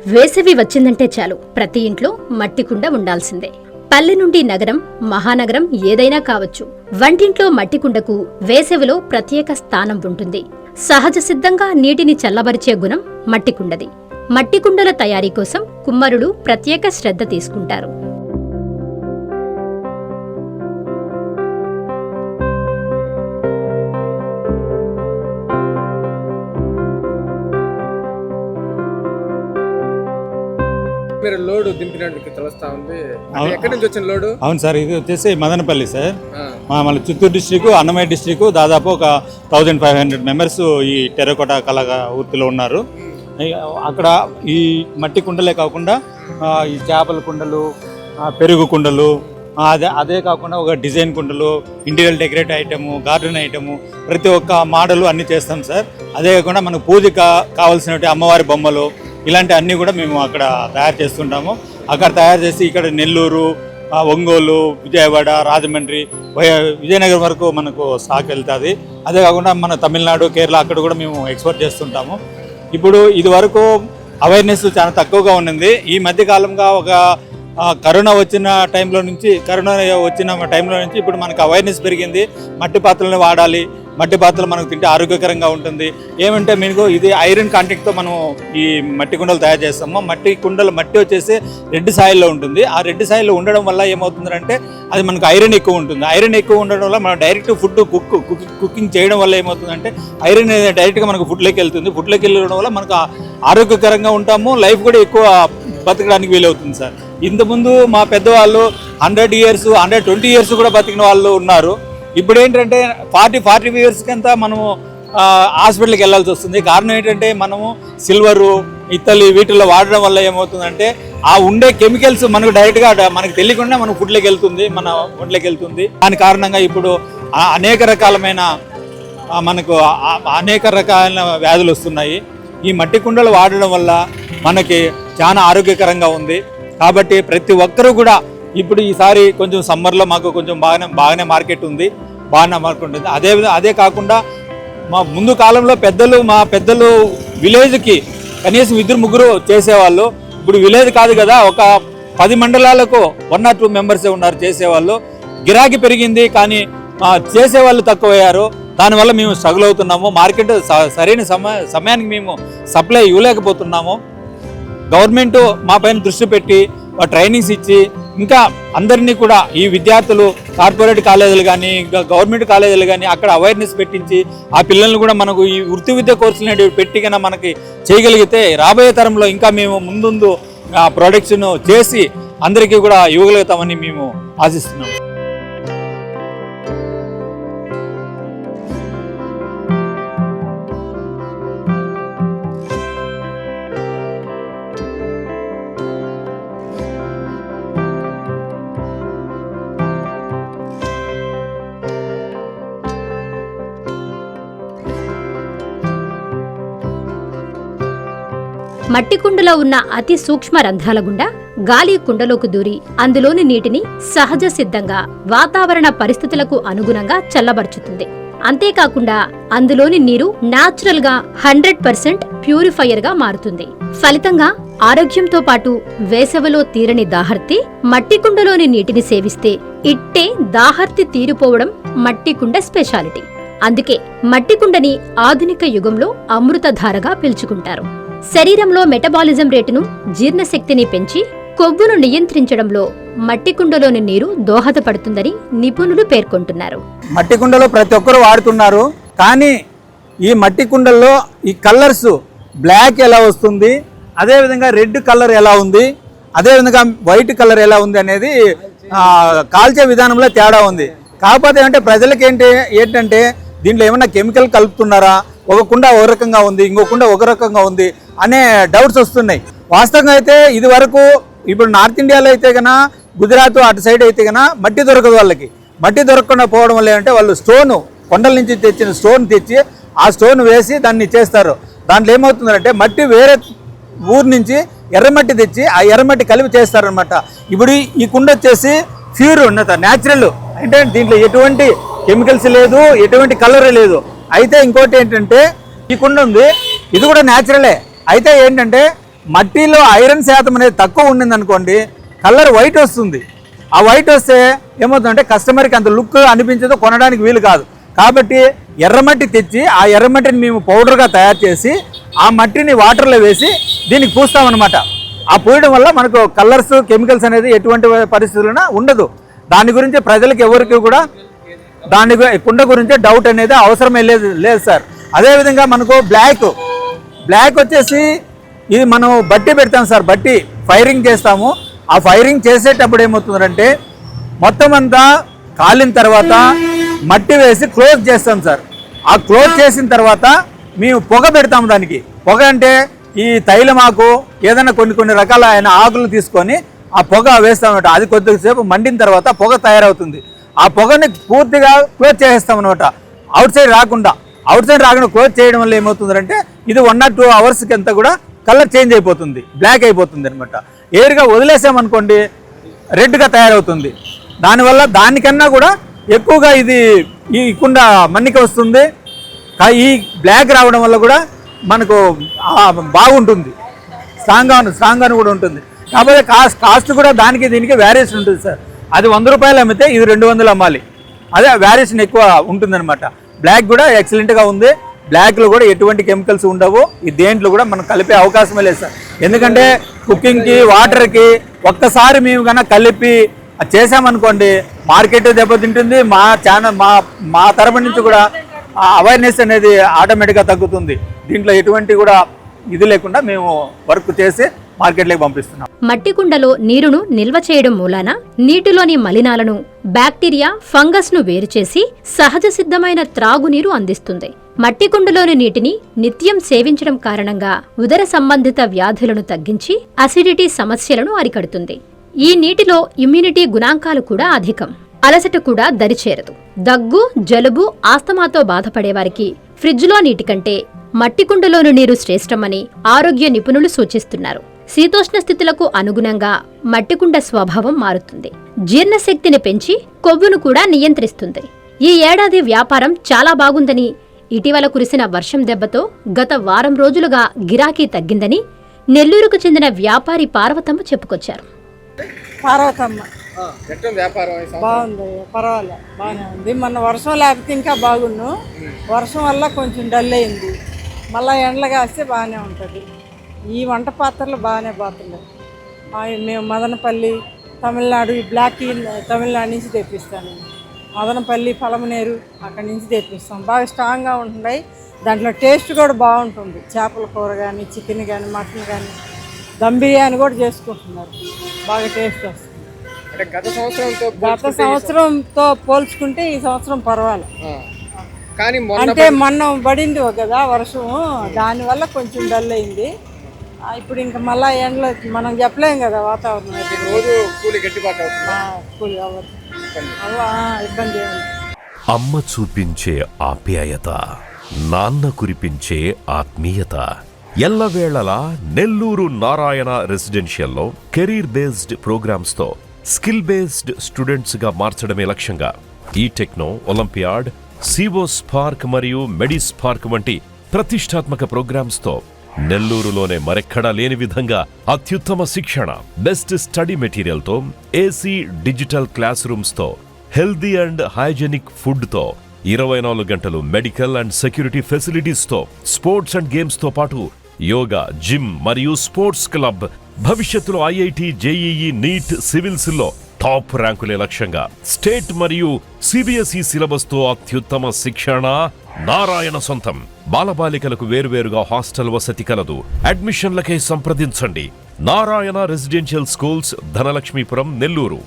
వేసవి వచ్చిందంటే చాలు ప్రతి ఇంట్లో మట్టి కుండ ఉండాల్సిందే. పల్లె నుండి నగరం, మహానగరం ఏదైనా కావచ్చు, వంటింట్లో మట్టి కుండకు వేసవిలో ప్రత్యేక స్థానం ఉంటుంది. సహజ సిద్ధంగా నీటిని చల్లబరిచే గుణం మట్టి కుండది. మట్టి కుండల తయారీ కోసం కుమ్మరులు ప్రత్యేక శ్రద్ధ తీసుకుంటారు. మీరు లోడ్ దింపినట్టు తెలుస్తా ఉంది. ఎక్కడి నుంచి వచ్చిన లోడ్? అవును సార్, ఇది వచ్చేసి మదనపల్లి సార్. మన చిత్తూరు డిస్ట్రిక్ట్, అన్నమయ్య డిస్ట్రిక్ట్, దాదాపు ఒక 1500 మెంబర్స్ ఈ టెర్రకోట కళగా వృత్తిలో ఉన్నారు. అక్కడ ఈ మట్టి కుండలే కాకుండా ఈ చేపల కుండలు, పెరుగు కుండలు, అదే కాకుండా ఒక డిజైన్ కుండలు, interior decorate item, garden item, ప్రతి ఒక్క మోడలు అన్నీ చేస్తాం సార్. అదే కాకుండా మనకు పూజకి కావాల్సినటువంటి అమ్మవారి బొమ్మలు, ఇలాంటి అన్నీ కూడా మేము అక్కడ తయారు చేస్తుంటాము. అక్కడ తయారు చేసి ఇక్కడ నెల్లూరు, ఒంగోలు, విజయవాడ, రాజమండ్రి, విజయనగరం వరకు మనకు స్టాక్ వెళ్తుంది. అదే కాకుండా మన తమిళనాడు, కేరళ అక్కడ కూడా మేము ఎక్స్పోర్ట్ చేస్తుంటాము. ఇప్పుడు ఇది వరకు అవేర్నెస్ చాలా తక్కువగా ఉండింది. ఈ మధ్య కాలంగా ఒక కరోనా వచ్చిన టైంలో నుంచి ఇప్పుడు మనకు అవేర్నెస్ పెరిగింది. మట్టి పాత్రలను వాడాలి, మట్టి పాత్రలు మనకు తింటే ఆరోగ్యకరంగా ఉంటుంది. ఏమంటే మీకు ఇది ఐరన్ కాంటాక్ట్తో మనం ఈ మట్టి కుండలు తయారు చేస్తాము. మట్టి వచ్చేసి రెడ్ సాయిల్లో ఉంటుంది. ఆ రెడ్ సాయిల్లో ఉండడం వల్ల ఏమవుతుందంటే అది మనకు ఐరన్ ఎక్కువ ఉంటుంది. ఐరన్ ఎక్కువ ఉండడం వల్ల మనం డైరెక్ట్ ఫుడ్ కుకింగ్ చేయడం వల్ల ఏమవుతుందంటే ఐరన్ డైరెక్ట్గా మనకు ఫుడ్లోకి వెళ్తుంది. ఫుడ్లోకి వెళ్ళడం వల్ల మనకు ఆరోగ్యకరంగా ఉంటాము, లైఫ్ కూడా ఎక్కువ బతకడానికి వీలవుతుంది సార్. ఇంతకుముందు మా పెద్దవాళ్ళు 100 years, 120 years కూడా బతికిన వాళ్ళు ఉన్నారు. ఇప్పుడు ఏంటంటే 40 years కంతా మనము హాస్పిటల్కి వెళ్ళాల్సి వస్తుంది. కారణం ఏంటంటే మనము సిల్వరు, ఇత్తలి వీటిల్లో వాడడం వల్ల ఏమవుతుందంటే ఆ ఉండే కెమికల్స్ మనకు డైరెక్ట్గా మనకు తెలియకుండా మన ఫుడ్లోకి వెళ్తుంది, మన ఒంట్లోకి వెళ్తుంది. దాని కారణంగా ఇప్పుడు అనేక రకాలమైన వ్యాధులు వస్తున్నాయి. ఈ మట్టి కుండలు వాడడం వల్ల మనకి చాలా ఆరోగ్యకరంగా ఉంది. కాబట్టి ప్రతి ఒక్కరూ కూడా ఇప్పుడు ఈసారి కొంచెం సమ్మర్లో మాకు కొంచెం బాగానే మార్కెట్ ఉంది, అదే కాకుండా మా ముందు కాలంలో మా పెద్దలు విలేజ్కి కనీసం 2-3 చేసేవాళ్ళు. ఇప్పుడు విలేజ్ కాదు కదా, ఒక 10 మండలాలకు 1 or 2 మెంబర్సే ఉన్నారు చేసేవాళ్ళు. గిరాకీ పెరిగింది కానీ చేసేవాళ్ళు తక్కువయ్యారు. దానివల్ల మేము స్ట్రగుల్ అవుతున్నాము. మార్కెట్ సరైన సమయానికి మేము సప్లై ఇవ్వలేకపోతున్నాము. గవర్నమెంట్ మా పైన దృష్టి పెట్టి ట్రైనింగ్స్ ఇచ్చి ఇంకా అందరినీ కూడా ఈ విద్యార్థులు కార్పొరేట్ కాలేజీలు కానీ గవర్నమెంట్ కాలేజీలు కానీ అక్కడ అవేర్నెస్ పెట్టించి ఆ పిల్లల్ని కూడా మనకు ఈ వృత్తి విద్య కోర్సులు పెట్టి కన్నా మనకి చేయగలిగితే రాబోయే తరంలో ఇంకా మేము ముందు ప్రొడక్షన్ చేసి అందరికీ కూడా ఇవ్వగలుగుతామని మేము ఆశిస్తున్నాము. మట్టి కుండలో ఉన్న అతి సూక్ష్మ రంధ్రాల గుండా గాలి కుండలోకి దూరి అందులోని నీటిని సహజ సిద్ధంగా వాతావరణ పరిస్థితులకు అనుగుణంగా చల్లబరుచుతుంది. అంతేకాకుండా అందులోని నీరు న్యాచురల్ గా 100% ప్యూరిఫైయర్ గా మారుతుంది. ఫలితంగా ఆరోగ్యంతో పాటు వేసవిలో తీరని దాహర్తి మట్టి కుండలోని నీటిని సేవిస్తే ఇట్టే దాహర్తి తీరిపోవడం మట్టి కుండ స్పెషాలిటీ. అందుకే మట్టి కుండని ఆధునిక యుగంలో అమృతధారగా పిలుచుకుంటారు. శరీరంలో మెటబాలిజం రేటును, జీర్ణశక్తిని పెంచి కొవ్వును నియంత్రించడంలో మట్టి కుండలోని నీరు దోహదపడుతుందని నిపుణులు పేర్కొంటున్నారు. మట్టి కుండలో ప్రతి ఒక్కరు వాడుతున్నారు, కానీ ఈ మట్టి కుండల్లో ఈ కలర్స్ బ్లాక్ ఎలా వస్తుంది, అదేవిధంగా రెడ్ కలర్ ఎలా ఉంది, అదేవిధంగా వైట్ కలర్ ఎలా ఉంది అనేది కాల్చే విధానంలో తేడా ఉంది. కాకపోతే అంటే ప్రజలకి ఏంటంటే దీంట్లో ఏమైనా కెమికల్ కలుపుతున్నారా, ఒక కుండ ఒక రకంగా ఉంది, ఇంకో కుండ ఒక రకంగా ఉంది అనే డౌట్స్ వస్తున్నాయి. వాస్తవంగా అయితే ఇది వరకు ఇప్పుడు నార్త్ ఇండియాలో అయితే కన్నా, గుజరాత్ అటు సైడ్ అయితే కన్నా మట్టి దొరకదు. వాళ్ళకి మట్టి దొరకకుండా పోవడం వల్ల ఏంటంటే వాళ్ళు కొండల నుంచి తెచ్చిన స్టోన్ తెచ్చి ఆ స్టోన్ వేసి దాన్ని చేస్తారు. దాంట్లో ఏమవుతుందంటే మట్టి వేరే ఊరు నుంచి ఎర్రమట్టి తెచ్చి ఆ ఎర్రమట్టి కలిపి చేస్తారనమాట. ఇప్పుడు ఈ కుండ వచ్చేసి ప్యూర్ ఉన్నత న్యాచురల్, అంటే దీంట్లో ఎటువంటి కెమికల్స్ లేదు, ఎటువంటి కలర్ లేదు. అయితే ఇంకోటి ఏంటంటే ఈ కుండ ఉంది, ఇది కూడా న్యాచురలే. అయితే ఏంటంటే మట్టిలో ఐరన్ శాతం అనేది తక్కువ ఉండింది అనుకోండి, కలర్ వైట్ వస్తుంది. ఆ వైట్ వస్తే ఏమవుతుందంటే కస్టమర్కి అంత లుక్ అనిపించదు, కొనడానికి వీలు కాదు. కాబట్టి ఎర్రమట్టి తెచ్చి ఆ ఎర్రమట్టిని మేము పౌడర్గా తయారు చేసి ఆ మట్టిని వాటర్లో వేసి దీనికి పూస్తామన్నమాట. ఆ పూయడం వల్ల మనకు కలర్స్, కెమికల్స్ అనేది ఎటువంటి పరిస్థితుల్లో ఉండదు. దాని గురించి ప్రజలకు ఎవరికి కూడా కుండ గురించి డౌట్ అనేది అవసరమే లేదు సార్. అదేవిధంగా మనకు బ్లాక్ వచ్చేసి ఇది మనం బట్టి పెడతాం సార్. బట్టి ఫైరింగ్ చేస్తాము. ఆ ఫైరింగ్ చేసేటప్పుడు ఏమవుతుందంటే మొత్తం అంతా కాలిన తర్వాత మట్టి వేసి క్లోజ్ చేస్తాం సార్. ఆ క్లోజ్ చేసిన తర్వాత మేము పొగ పెడతాము. దానికి పొగ అంటే ఈ తైలమాకు ఏదైనా కొన్ని రకాల ఆకులు తీసుకొని ఆ పొగ వేస్తామన్నమాట. అది కొద్దిసేపు మండిన తర్వాత పొగ తయారవుతుంది. ఆ పొగని పూర్తిగా క్లోజ్ చేసేస్తాం అనమాట. అవుట్ సైడ్ రాకుండా క్లోజ్ చేయడం వల్ల ఏమవుతుందంటే ఇది 1 or 2 అవర్స్కి అంతా కూడా కలర్ చేంజ్ అయిపోతుంది, బ్లాక్ అయిపోతుంది అనమాట. ఏరుగా వదిలేసామనుకోండి రెడ్గా తయారవుతుంది. దానివల్ల దానికన్నా కూడా ఎక్కువగా ఇది ఈ కుండ మన్నిక వస్తుంది. ఈ బ్లాక్ రావడం వల్ల కూడా మనకు బాగుంటుంది, స్ట్రాంగ్గా కూడా ఉంటుంది. కాకపోతే కాస్ట్ కూడా దానికి దీనికి వేరియేషన్ ఉంటుంది సార్. అది 100 రూపాయలు అమ్మితే ఇది 200 అమ్మాలి. అదే వేరియేషన్ ఎక్కువ ఉంటుందన్నమాట. బ్లాక్ కూడా ఎక్సలెంట్గా ఉంది. బ్లాక్లో కూడా ఎటువంటి కెమికల్స్ ఉండవు. ఈ దేంట్లో కూడా మనం కలిపే అవకాశమే లేదు సార్. ఎందుకంటే కుకింగ్కి, వాటర్కి ఒక్కసారి మేము కన్నా కలిపి చేసామనుకోండి మార్కెట్ దెబ్బతింటుంది. మా తరపు నుంచి కూడా అవేర్నెస్ అనేది ఆటోమేటిక్గా తగ్గుతుంది. దీంట్లో ఎటువంటి కూడా ఇది లేకుండా మేము వర్క్ చేసి మార్కెట్లోకి పంపిస్తున్నాం. మట్టి కుండలో నీరును నిల్వ చేయడం మూలాన నీటిలోని మలినాలను, బ్యాక్టీరియా, ఫంగస్ ను వేరుచేసి సహజ సిద్ధమైన త్రాగునీరు అందిస్తుంది. మట్టి కుండలోని నీటిని నిత్యం సేవించడం కారణంగా ఉదర సంబంధిత వ్యాధులను తగ్గించి అసిడిటీ సమస్యలను అరికడుతుంది. ఈ నీటిలో ఇమ్యూనిటీ గుణాంకాలు కూడా అధికం. అలసట కూడా దరిచేరదు. దగ్గు, జలుబు, ఆస్తమాతో బాధపడేవారికి ఫ్రిడ్జ్లో నీటి కంటే మట్టి కుండలోని నీరు శ్రేష్టమని ఆరోగ్య నిపుణులు సూచిస్తున్నారు. శీతోష్ణ స్థితులకు అనుగుణంగా మట్టికుండ స్వభావం మారుతుంది. జీర్ణశక్తిని పెంచి కొవ్వును కూడా నియంత్రిస్తుంది. ఈ ఏడాది వ్యాపారం చాలా బాగుందని, ఇటీవల కురిసిన వర్షం దెబ్బతో గత వారం రోజులుగా గిరాకీ తగ్గిందని నెల్లూరుకు చెందిన వ్యాపారి పార్వతమ్మ చెప్పుకొచ్చారు. బాగుంది, పర్వాలే, బాగానే ఉంది. మొన్న వర్షం లేకపోతే ఇంకా బాగుండు. వర్షం వల్ల కొంచెం డల్ అయింది. మళ్ళీ ఎండలు కాస్తే బాగానే ఉంటుంది. ఈ వంట పాత్రలు బాగానే పాత్రలు మేము మదనపల్లి, తమిళనాడు, బ్లాక్ టీ తమిళనాడు నుంచి తెప్పిస్తాను. మదనపల్లి, పలమనేరు అక్కడి నుంచి తెప్పిస్తాం. బాగా స్ట్రాంగ్గా ఉంటున్నాయి. దాంట్లో టేస్ట్ కూడా బాగుంటుంది. చేపల కూర కానీ, చికెన్ కానీ, మటన్ కానీ, దమ్ బిర్యానీ కూడా చేసుకుంటున్నారు. బాగా టేస్ట్ వస్తుంది. గత సంవత్సరంతో పోల్చుకుంటే ఈ సంవత్సరం పర్వాలేదు. అంటే మొన్న పడింది కదా వర్షం, దానివల్ల కొంచెం డల్ అయింది. ఇప్పుడు ఇంకా మళ్ళా ఎండలో మనం చెప్పలేం కదా వాతావరణం. ఇబ్బంది ఏమి. అమ్మ చూపించే ఆప్యాయత, నాన్న కురిపించే ఆత్మీయత ఎల్లవేళలా నెల్లూరు నారాయణ రెసిడెన్షియల్లో కెరీర్ బేస్డ్ ప్రోగ్రామ్స్ తో స్కిల్ బేస్డ్ స్టూడెంట్స్ గా మార్చడమే లక్ష్యంగా ఈ టెక్నో, ఒలింపియాడ్, సివో స్పార్క్ మరియు మెడి స్పార్క్ వంటి ప్రతిష్టాత్మక ప్రోగ్రామ్స్ తో నెల్లూరులోనే మరెక్కడా లేని విధంగా అత్యుత్తమ శిక్షణ, బెస్ట్ స్టడీ మెటీరియల్ తో, ఏసీ డిజిటల్ క్లాస్ రూమ్స్ తో, హెల్దీ అండ్ హైజెనిక్ ఫుడ్ తో, 24 గంటలు మెడికల్ అండ్ సెక్యూరిటీ ఫెసిలిటీస్ తో, స్పోర్ట్స్ అండ్ గేమ్స్ తో పాటు యోగా, జిమ్ మరియు స్పోర్ట్స్ క్లబ్, భవిష్యత్తులో ఐఐటి, జేఈఈ, నీట్, సివిల్స్ లో టాప్ ర్యాంకులే లక్ష్యంగా స్టేట్ మరియు సిబిఎస్ఈ సిలబస్ తో అత్యుత్తమ శిక్షణ నారాయణ సొంతం. బాలబాలికలకు వేరువేరుగా హాస్టల్ వసతి కలదు. అడ్మిషన్లకై సంప్రదించండి. Narayana residential schools, Dhanalakshmipuram, Nellore.